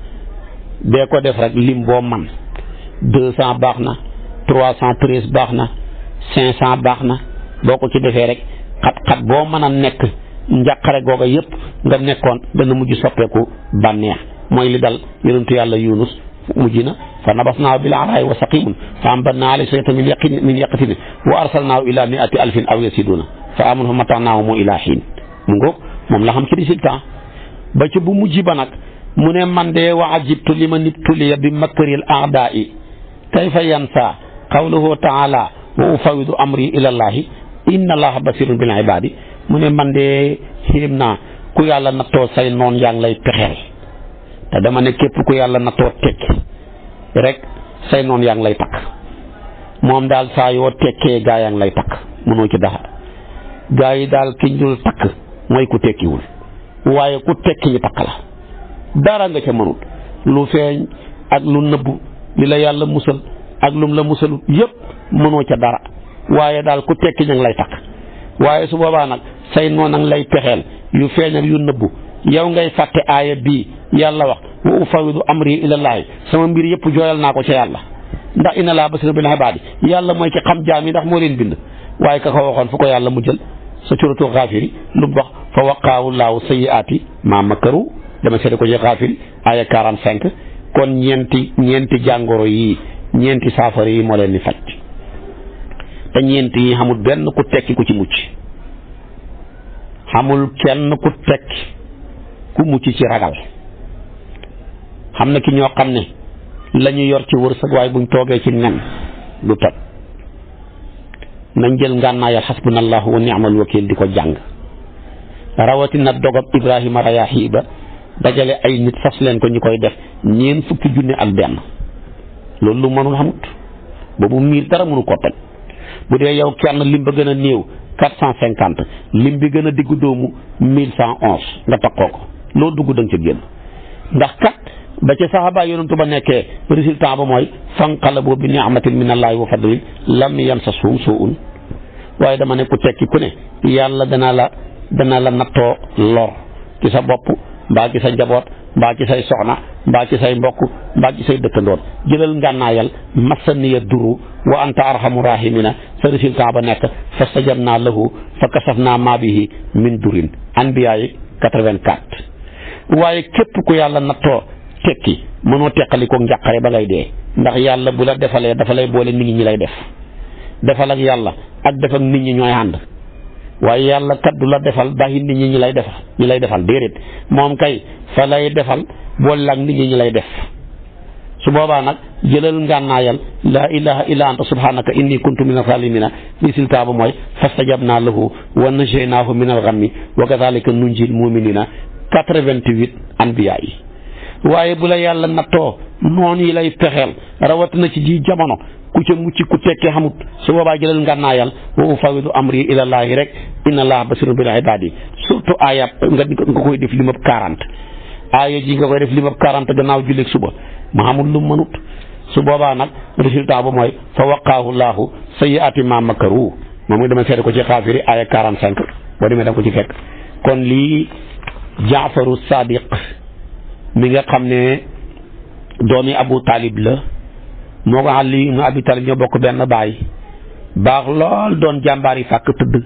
bee ko def rek lim boo man 200 baax na 313 baax na 500 baax na boo ko ci defee rek xat-xat boo mën a nekk njàqare googa yëpp nga nekkoon dana mujj soppeeku bànneex mooy li dal yonentu yàlla Yunus mujj na fa nabasnaahu bil araa'i wa saqiimun fa ambatnaa alayhi shajaratan min yaqtin wa arsalnaahu ilaa mi'ati alfin aw yaziiduuna fa aamanu fa mata'naahum ilaa hiin mu ngoog moom la xam ci résultat ba ci bu mujj ba nag mu ne man de wa ajibtu liman ibtuliya bi makril a'daa'i kayfa yansaa qawluhu ta'aalaa wa ufawwidu amri ilallaahi inna allaaha basiirun bil ibaadi mu ne man de xéem naa ku yàlla nattoo say noon yaa ngi lay pexeel te dama ne képp ku yàlla nattoo tekki rek say noon yaa ngi lay takk moom daal saa yoo tekkee gaa yaa ngi lay takk mënoo ci dara gaa yi daal ki ñu dul takk mooy ku tekkiwul waaye ku tekki ñu takk la dara nga ca mënut lu feeñ ak lu nëbbu li la yàlla musal ak lum la musalut yëpp mënoo ca dara waaye daal ku tekki ñu ngi lay takk waaye su boobaa nag say noon a ngi lay pexeel yu feeñ ak yu nëbbu yow ngay fàtte aaya bii yàlla wax wa ufawidu amri ilallaahi sama mbir yëpp jooyal naa ko ca yàlla ndax inna laa basiirun bil ibaadi yàlla mooy ki xam jaam yi ndax moo leen bind waaye ka ko waxoon fu ko yàlla mu jël sa suratu Gaafiri lu mu wax fa waqaahu llaahu sayyi'aati maa makaru dama seede ko ci Gaafiri aaya 45 kon ñeenti jàngoro yii ñeenti saafara yi moo leen di faj te ñeenti yi xamul benn ku tekki ku ci mucc xamul kenn ku tekki ku mucc ci ragal xam na ki ñoo xam ne la ñu yor ci wërsëg waaye buñ toogee ci nen du toj nañ jël ngànnaayal xasbunallahu wa ni'mal wakiil di ko jàng rawatina dogab Ibrahima Rayaahi ba dajale ay nit fas leen ko ñu koy def 40 junne ak benn loolu lu mënul xamut boobu miir dara mënu ko toj bu dee yow kenn lim ba gën a néew 450 lim bi gën a diggu doomu 1111 nga takkoo ko loo dugg da nga ca génn ndax kat ba ca saxaaba yonentu ba nekkee résultat ba mooy fanqalabu bi ni'matin minallaahi wa fadlin lam yamsashum su'un waaye dama ne ku tekki ku ne yàlla dana la nattoo lor ci sa bopp mbaa ci sa njaboot mbaa ci say soxna mbaa ci say mbokk mbaa ci say dëkkandoor jëlal ngànnaayal masaniya duru wa anta arhamu rahimina sa résultat ba nekk fastajabnaa lahu fa kasafnaa maa bihi min durin Anbiya 84 waaye képp ku yàlla nattoo tekki mënoo teqali ko njàqare ba ngay dee ndax yàlla bu la defalee dafa lay boole nit ñi lay defal ak yàlla ak def ak nit ñi ñooy ànd waaye yàlla kat du la defal bàyyi nit ñi lay defal déedéet moom kay fa lay defal boole ak nit ñi lay def su boobaa nag jëlal ngànnaayal laa ilaha illa anta subhanaka inni kuntu min az-zalimina résultat ba mooy fastajabnaa lahu wa najaynaahu min al-ghammi wa kadhalika nunjil mu'minina 88 Anbiya yi waaye bu la yàlla nattoo noonu yi lay pexeel rawatina ci ji jamono ku ca mucc ku tekkee xamut su boobaa jëlal ngànnaayal wa ufawidu amri ilallaahi rek inna allaaha basiirun bil ibaadi surtout aaya nga koy def limab 40 aaya ji nga koy def limab 40 gannaaw julleeg suba ma xamul lu mënut su boobaa nag résultat ba mooy fa waqaahu llaahu sayyi'aati maa makaru moom muy dama seede ko ci Gaafiri aaya 45 boo demee da nga ko ci fekk kon lii Jaafaru Sadiq mi nga xam ne doomi Abu Talib la moo ko Ali ibn Abi Talib ñoo bokk benn baay baax lool doon jàmbaar yi fàkk tëdd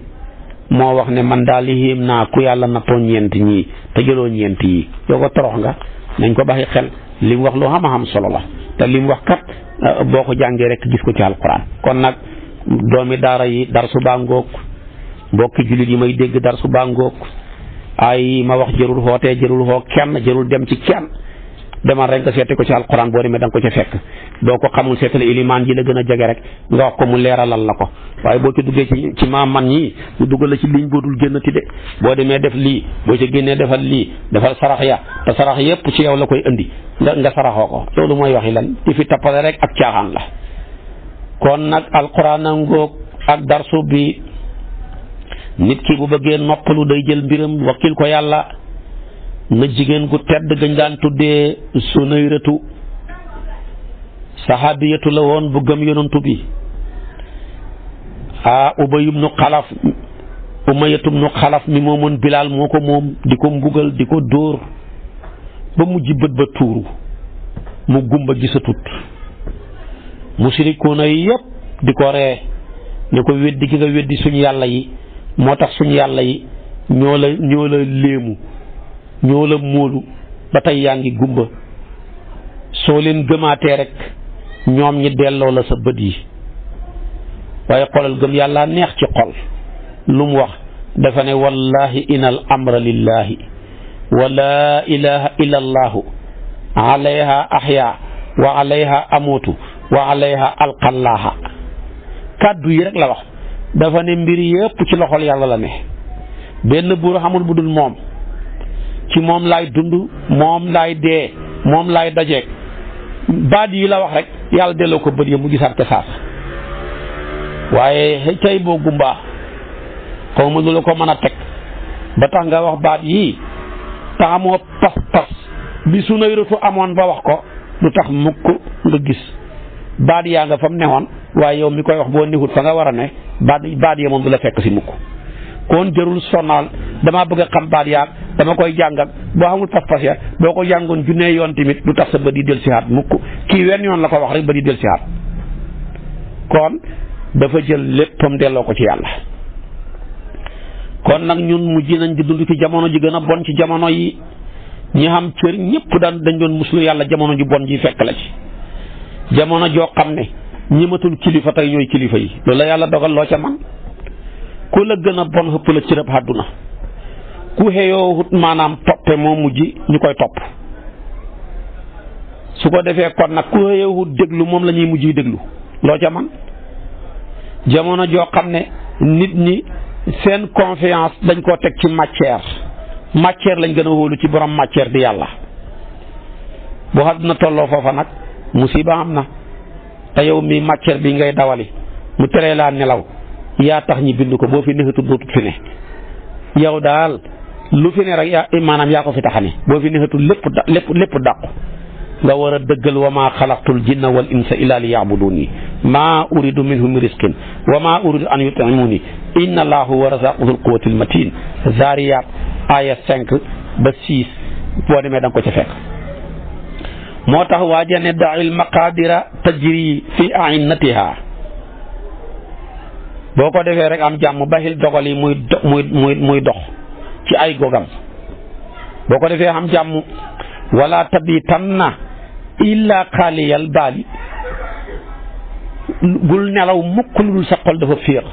moo wax ne man daal li yéem naa ku yàlla nattoo ñeent ñii te jëloo ñeent yi yow ko torox nga nañ ko baxi xel li mu wax lu xam-xam solo la te li mu wax kat boo ko jàngee rek gis ko ci alquran kon nag doomi daara yi dar su baa ngoog mbokki jullit yi may dégg dar su baa ngoog ay ma wax jërul xootee jërul xoo kenn jërul dem ci kenn demal rek nga seete ko ci alquran boo demee da nga ko ca fekk doo ko xamul seetale ilimaan ji la gën a jege rek nga wax ko mu leeralal la ko waaye boo ci duggee ci maam man ñii ñu duggal la ci liñ boodul génnati de boo demee def lii boo ci génnee defal lii defal sarax ya te sarax yépp ci yow la koy indi nga saraxoo ko loolu mooy waxi lan di fi tappale rek ak caaxaan la kon nag alquran a ngoog ak darsu bi nit ki bu bëggee noppalu day jël mbiram wakkil ko yàlla. na jigéen gu tedd gañ daan tuddee Sunayratu saxaabiyatu la woon bu gëm yonantu bi Ubay ibnu Xalaf Umayyatu ibnu Xalaf mi moomoon Bilaal moo ko moom di ko mbugal di ko dóor ba mujj bët ba tuuru mu gumba gisatut musrikuuna yi yépp di ko ree ne ko weddi gi nga weddi suñu yàlla yi moo tax suñu yàlla yi ñoo la léemu ñoo la móolu ba tey yaa ngi gumba soo leen gëmaatee rek ñoom ñi delloo la sa bët yi waaye xolal gëm yàlla neex ci xol lu mu wax dafa ne wallahi inal amra lillahi wa laa ilaha illa allahu alayha ahya wa alayha amutu wa alayha alqallaaha kàddu yi rek la wax dafa ne mbir yépp ci loxol yàlla la ne benn buur xamul bu dul moom ci moom laay dund moom laay dee moom laay dajeeg baat yi la wax rek yàlla delloo ko bët yi mu gisaat ca saas waaye tey boo gumbaa xaw ma lu la ko mën a teg ba tax nga wax baat yii taxamoo pas-pas bi Sunayratu amoon ba wax ko lu tax mukk nga gis baat yaa nga fa mu newoon waaye yow mi koy wax boo nexut fa nga war a ne baat ya moom du la fekk si mukk kon jërul sonal dama bëgg a xam baat yaag dama koy jàngal boo xamul pas-pas ya boo ko jàngoon junne yoon tamit du tax sa bët yi del si haat mukk kii wenn yoon la ko wax rek bët yi del si haat kon dafa jël léppam delloo ko ci yàlla. kon nag ñun mujj nañ di dund ci jamono ji gën a bon ci jamono yi ñi xam cër ñëpp dañ doon muslu yàlla jamono ji bon ji fekk la ci jamono joo xam ne ñimatul kilifa tey ñooy kilifa yi loolu la yàlla dogal loo ca man ku la gën a bon xëpp la cërëb àdduna ku xëyoo wut maanaam toppe moo mujj ñu koy topp su ko defee kon nag ku xëyoo wut déglu moom la ñuy mujj déglu loo ca man jamono joo xam ne nit ñi seen confiance dañ koo teg ci matière lañ gën a wóolu ci borom matière di yàlla bu àdduna tolloo foofa nag musiba am na te yow mi matière bi ngay dawali mu teree laa nelaw yaa tax ñi bind ko boo fi neexatul dootut fi ne yow daal lu fi ne rek yaa ko fi taxani boo fi neexatul lépp dàqu nga war a dëggal wa maa xalaqtul jinna wal insa illa li ya'buduni maa uridu minhum min risqin wa maa uridu an yut'imuni inna allaha huwa razaqu dhul quwwatil matin Zariyat aya 5 ba 6 boo demee da nga ko ca fekk moo tax waaja ne da'il maqadira tajri fi a'innatiha boo ko defee rek am jàmm baxil dogal yi muy dox ci ay gogam boo ko defee am jàmm wala tabitanna illa xaaliyal baali bul nelaw mukk lu dul sa xol dafa féex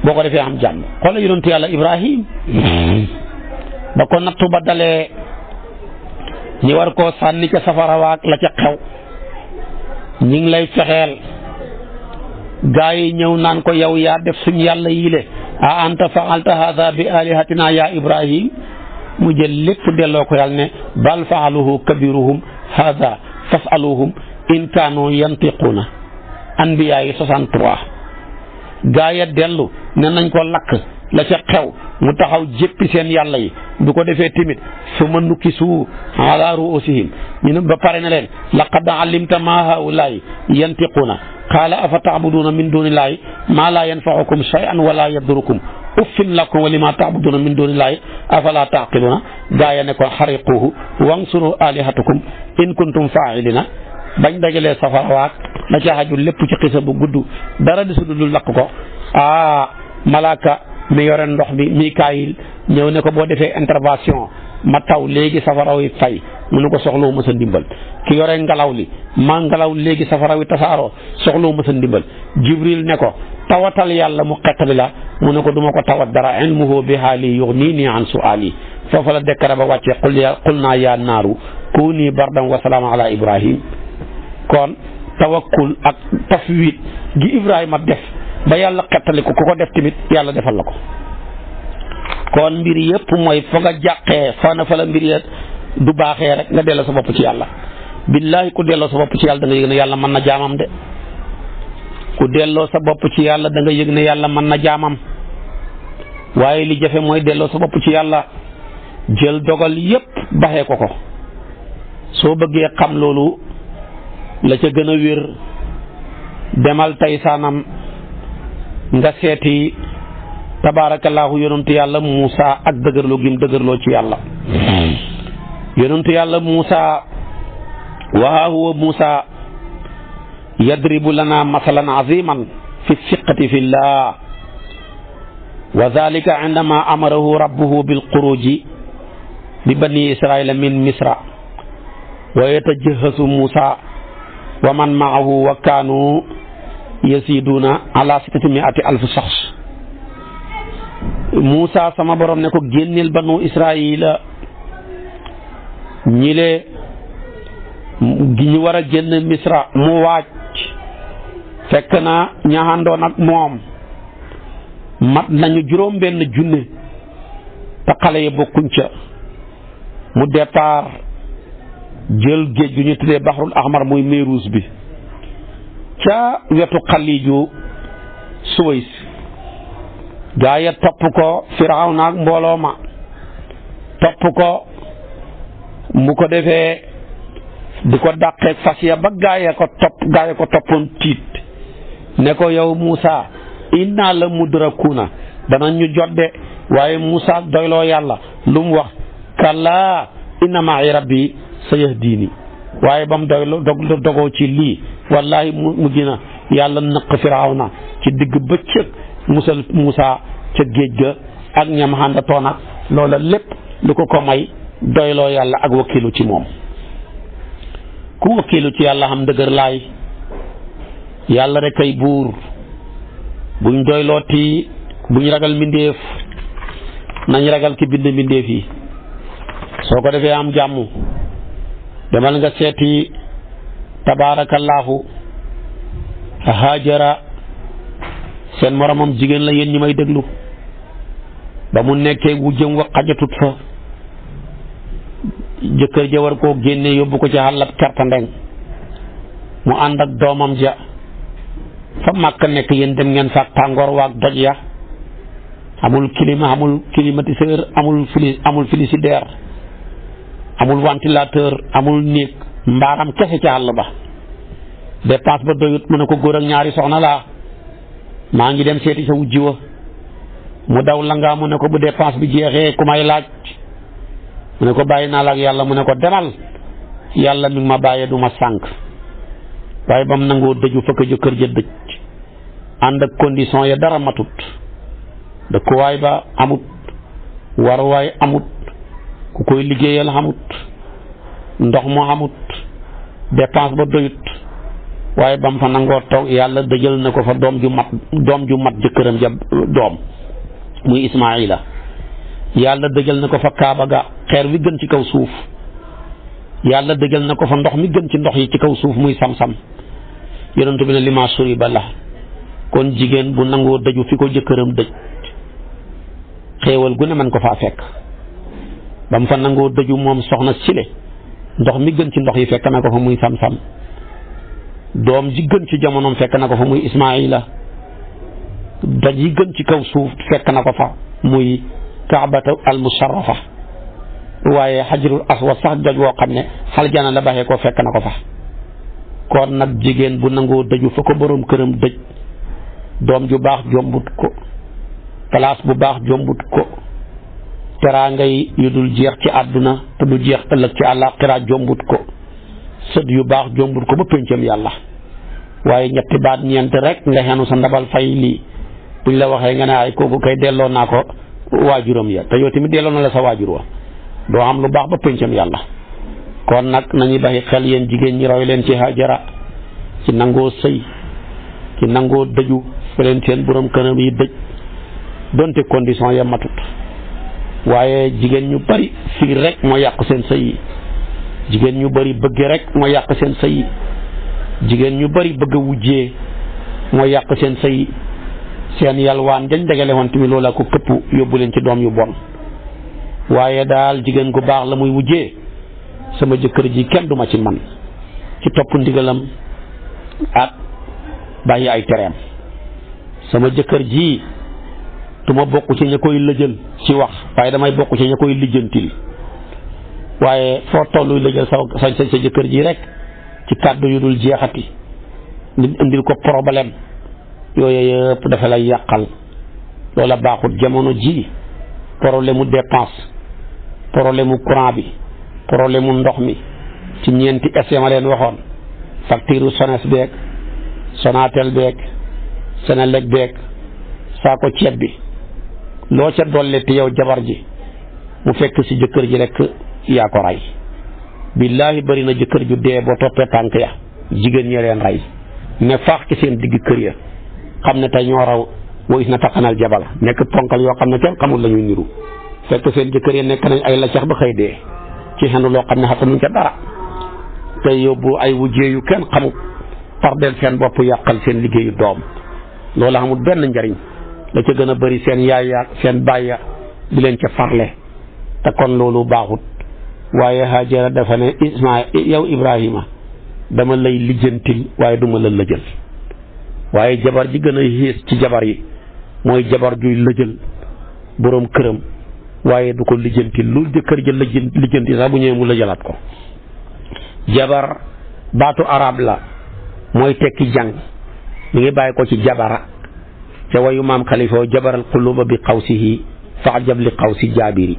boo ko defee am jàmm xoola yonentu yàlla Ibrahim ba ko nattu ba dalee ñi war koo sànni ca safara waak la ca xew ñi ngi lay fexeel gaa yi ñëw naan ko yow yaa def suñ yàlla yile a anta fa'alta hadha bi alihatina ya Ibrahim mu jël lépp delloo ko yàlla ne bal fa'aluhu kabiruhum hadha fas'aluhum in kaanu yantiquna anbiya yi 63 gaa ya dellu ne nañ ko lakk la ca xew mu taxaw jéppi seen yàlla yi du ko defee timit su ma nukki su ala ruusihim ñu ne ba pare na leen laqad alimta ma haulaay yantiquna qaala afa ta'buduna min dunillahi ma la yanfa'ukum shay'an wala yadurukum uffin lakum wa lima ta'buduna min dunillahi afala taqiluna gaa ya ne ko xariquhu wansuru alihatakum in kuntum fa'ilina bañ dajalee safara waak la ca xaju lépp ci xisa bu gudd dara di su dul lakk ko malaaka mi yore ndox bi Mikaayil ñëw ne ko boo defee intervention ma taw léegi safara wi fay mu ne ko soxlawu ma sa ndimbal ki yore ngelaw li ma ngelaw léegi safara wi tasaaroo soxlawu ma sa ndimbal Jibril ne ko tawatal yàlla mu xettali la mu ne ko duma ko tawat dara ilmuhu bi haali yughnini an su'ali foofa la dekkara ba wàccee qul naa yaa naaru kuuni bardan wa salaama ala Ibrahim kon tawakkul ak tafwid gi Ibrahima def ba yàlla xettali ko ku ko def tamit yàlla defal la ko kon mbir yëpp mooy fa nga jàqee fa la mbir yëpp du baaxee rek nga delloo sa bopp ci yàlla billaahi ku delloo sa bopp ci yàlla da nga yëg ne yàlla mën na jaamam de ku delloo sa bopp ci yàlla da nga yëg ne yàlla mën na jaamam waaye li jafe mooy delloo sa bopp ci yàlla jël dogal yépp baxee ko soo bëggee xam loolu la ca gën a wér demal tey saanam nga seeti tabaarakallaahu yonentu yàlla Muusa ak dëgërloo gim dëgërloo ci yàlla yonentu yàlla Muusa wa huwa Muusa yadribu lana masalan aziman fi siqati fillah wa dhalika indama amarahu rabbuhu bilxuruji bi bani israila min misra wa yatajahasu Muusa wa man maahu wa kaanu yasiduna ala sittati miati alfi shaxs Muusa sama borom ne ko génneel banu israila ñile gi ñu war a génn misra mu waaj fekk na ñaxandoon ak moom mat nañu juróom benn junne te xale yi bokkuñ ca mu départ jël géej gu ñu tuddee baxrul ahmar muy Meerus bi ca wetu xaliiju Suways gaa ya topp ko Firawna ak mbooloo ma topp ko mu ko defee di ko dàqeeg fas ya ba gaa ya ko toppoon tiit ne ko yow Muusa inna la mudrakuna danañ ñu jodde waaye Muusa doyloo yàlla lu mu wax kallaa inna ma'i rabbi sayahdini waaye ba mu dogoo ci lii wallahi mu gina yàlla nëq Firawna ci digg bëccëg musal Muusa ca géej ga ak ñam àndatoon ak loola lépp lu ko may doyloo yàlla ak wakkilu ci moom ku wakkilu ci yàlla xam dëgër laay yàlla rek ay buur buñ doylooti buñ ragal mbindéef nañ ragal ki bind mbindéef yi soo ko defee am jàmm demal nga seeti tabaarakallaahu Haajara seen moromam jigéen la yéen ñi may déglu ba mu nekkee wujjëm wa xajatut fa jëkkër ja war koo génne yóbbu ko ci xàllab kerta ndeng mu ànd ak doomam ja fa Màkka nekk yéen dem ngeen faak tàngoor waak doj ya amul climat amul climatiseur amul frigidaire amul ventilateur amul néeg mbaaram kese ci àll ba dépense ba doyut mu ne ko góor ak ñaari soxna laa maa ngi dem seeti sa wujji wa mu daw la ngaa mu ne ko bu dépense bi jeexee ku may laaj mu ne ko bàyyi naa la ak yàlla mu ne ko demal yàlla mi ngi ma bàyyee du ma sànk waaye ba mu nangoo dëju fekk jëkkër ja dëj ànd ak condition ya dara matut dëkkuwaay ba amut waruwaay amut ku koy liggéeyal amut ndox mu amut dépense ba doyut waaye ba mu fa nangoo toog yàlla dëjël na ko fa doom ju mat jëkkëram ja doom muy Ismaila yàlla dëjël na ko fa Kaaba ga xeer wi gën ci kaw suuf yàlla dëjël na ko fa ndox mi gën ci ndox yi ci kaw suuf muy sam-sam yonentu bi ne lima suriba la kon jigéen bu nangoo dëju fi ko jëkkëram dëj xéewal gu ne man ko faa fekk ba mu fa nangoo dëju moom soxna sile ndox mi gën ci ndox yi fekk na ko fa muy sam-sam doom ji gën ci jamonoom fekk na ko fa muy Ismaila doj yi gën ci kaw suuf fekk na ko fa muy kaabatu al musharrafa waaye xajrul aswad sax doj woo xam ne aljana la baxee ko fekk na ko fa kon nag jigéen bu nangoo dëju fa ko boroom këram dëj doom ju baax jombut ko place bu baax jombut ko teraanga yi yu dul jeex ci àdduna te du jeex ëllëg ci àllaaxira jombut ko sët yu baax jombut ko ba péncam yàlla waaye ñetti baat ñeent rek nga xenu sa ndabal fay lii buñ la waxee nga ne ay kooku kay delloo naa ko waajuram ya te yow tamit delloo na la sa waajur wa doo am lu baax ba péncam yàlla kon nag nañuy bàyyi xel yéen jigéen ñi roy leen ci Hajara ci nangoo sëy ci nangoo dëju fa leen seen borom këram yi dëj donte condition ya matut waaye jigéen ñu bari fii rek moo yàq seen sëy yi jigéen ñu bari bëgg rek moo yàq seen sëy yi jigéen ñu bari bëgg a wujjee moo yàq seen sëy seen yalwaan dañ dagale woon tamit loola ko këpp yóbbu leen ci doom yu bon waaye daal jigéen gu baax la muy wujjee sama jëkkër ji kenn duma ci man ci topp ndigalam ak bàyyi ay tereem sama jëkkër ji du ma bokk ci ña koy lëjal ci wax waaye damay bokk ci ña koy lijjantil waaye foo tolluy lëjal sa jëkkër ji rek ci kàddu yu dul jeexati nit indil ko problème yooyu yëpp dafa lay yàqal loola baaxut. jamono ji problème mu dépense problème mu courant bi problème mu ndox mi ci ñeenti essai ma leen waxoon facture Sones beeg Sonatel beeg Senelec beeg saako ceeb bi loo ca dolleeti yow jabar ji mu fekk ci jëkkër ji rek yaa ko rey. billaahi bari na jëkkër ju dee boo toppee tànk ya jigéen ñi leen rey ne faax ci seen digg kër ya xam ne tey ñoo raw woo is na taqanal jabal nekk ponkal yoo xam ne kenn xamul la ñuy niru fekk seen jëkkër ya nekk nañ ay laccax ba xëy dee ci xendu loo xam ne xatanuñ ca dara tey yóbbu ay wujjee yu kenn xamul tardeel seen bopp yàqal seen liggéeyu doom loolu amul benn njariñ la ca gën a bari seen yaay ya seen baay ya di leen ca farle te kon loolu baaxut. waaye Haajara dafa ne yow Ibrahima dama lay lijjantil waaye duma la lëjal. waaye jabar ji gën a yées ci jabar yi mooy jabar juy lëjal boroom këram waaye du ko lijjantil lu jëkkër ja lijjanti sax bu ñëwee mu lëjalaat ko. jabar baatu arab la mooy tekki jàng mi ngi bàyyi ko ci jabara ca wayu maam Xalifa jabaral quluba bi qawsihi fa'jab li qawsi jaabiri.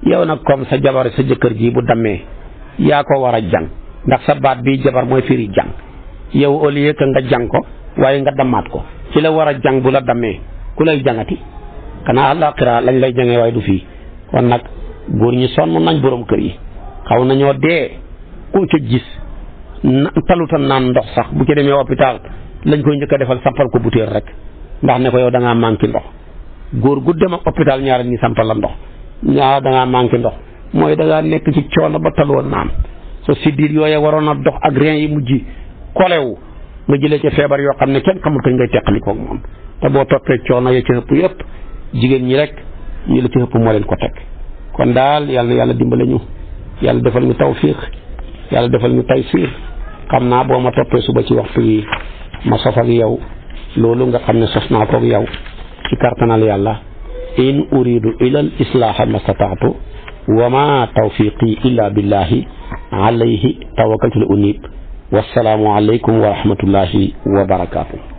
yow nag comme sa jabar sa jëkkër ji bu dammee yaa ko war a jàng ndax sa baat bi jabar mooy firi jàng yow au lieu que nga jàng ko waaye nga dammaat ko ci la war a jàng bu la dammee ku lay jàngati xanaa àllaaxira lañ lay jàngee waaye du fii. kon nag góor ñi sonn nañ borom kër yi xaw nañoo dee koo ca gis taluta naan ndox sax bu ci demee hôpital lañ koy njëkk a defal sampal ko butéel rek ndax ne ko yow da ngaa manqué ndox. góor gu dem ak hôpital ñaareel ñi sampal la ndox ñaar da ngaa manqué ndox mooy da ngaa nekk ci coono ba taloo naan sa siddiir yooye waroon a dox ak rein yi mujj kolewu nga jëlee ci feebar yoo xam ne kenn xamul kañ ngay teqalikoo moom te boo toppee coono ya ci ëpp yëpp jigéen ñi rek ñi la ci ëpp moo leen ko teg. kon daal yàlla dimbale ñu yàlla defal ñu tawfiq yàlla defal ñu taysiir. xam naa boo ma toppee suba ci waxtu yi ma sof ak yow loolu nga xam ne sos naa ko ak yow ci kartanal yàlla. in uridu ila al islaaha mastataatu wa ma tawfiqi illa billahi alayhi tawakkaltu unib wassalaamu alaykum wa rahmatullahi wa barakaatu.